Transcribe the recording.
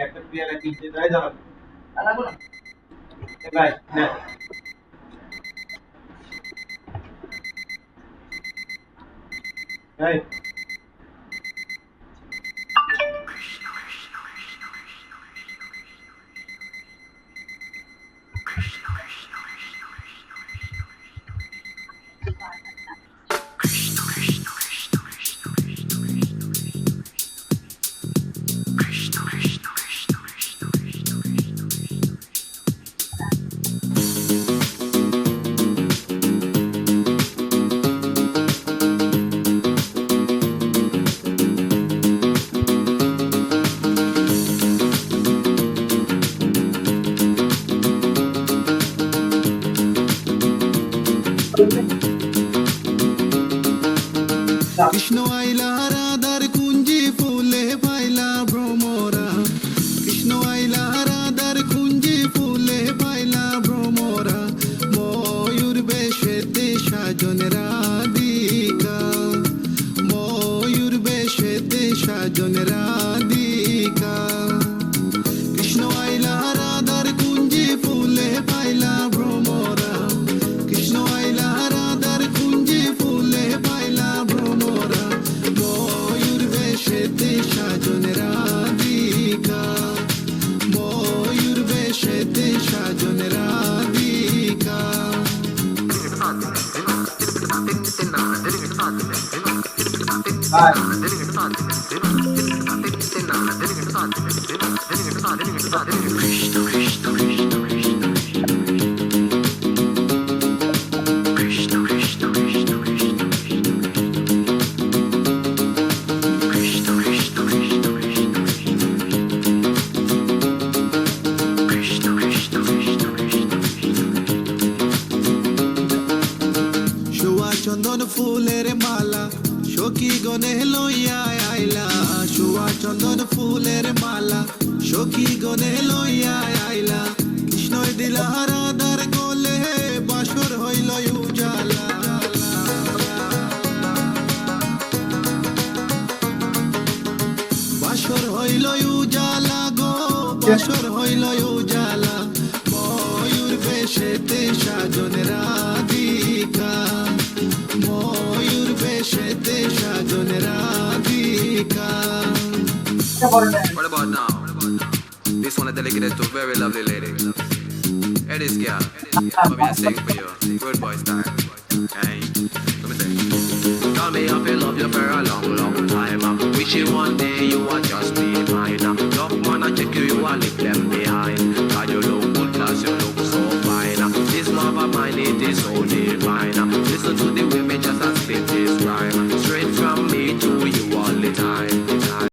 একটা পেয়ারা কিনতে যাই দাঁড়াবো দাঁড়াবো না ভাই না ভাই কৃষ্ণ আইলা রাধার কুঞ্জি ফুলে পাইলা ভ্রমরা কৃষ্ণ আইলা রাধার কুঞ্জি ফুলে পাইলা ভ্রমরা ময়ূর বেশেতে সাজন রাধিকা ময়ূর বেশেতে সাজন রাধিকা কৃষ্ণ আইলা রাধার কুঞ্জি ফুলে পাইলা ভ্রমরা কৃষ্ণ আইলা রাধার কুঞ্জি ফুলে পাইলা ভ্রমরা ময়ূর বেশেতে সাজন রাধিকা ময়ূর বেশেতে সাজন রাধিকা ভাই শুয়া চন্দন ফুলের মালা সখী গনে লইয়া আইলা শুয়া চন্দন ফুলের মালা সখী গনে লইয়া আইলা কৃষ্ণই দিলা রাধার কোলে বাসর হইল উজালা বাসর হইল উজালা গো বাসর হইল উজালা ময়ূর বেশেতে সাজন রাধিকা ময়ূর বেশেতে সাজন Radhika What about now? This one is dedicated to a very lovely lady. Hey, this girl. Come here, sing for you. Good boy style. Hey, let me sing. Tell me I've been love you for a long, long time. Wishing one day you would just be mine. Love man, I check you, you will leave them behind. God, you look good, class, you look so fine. This love of mine, it is only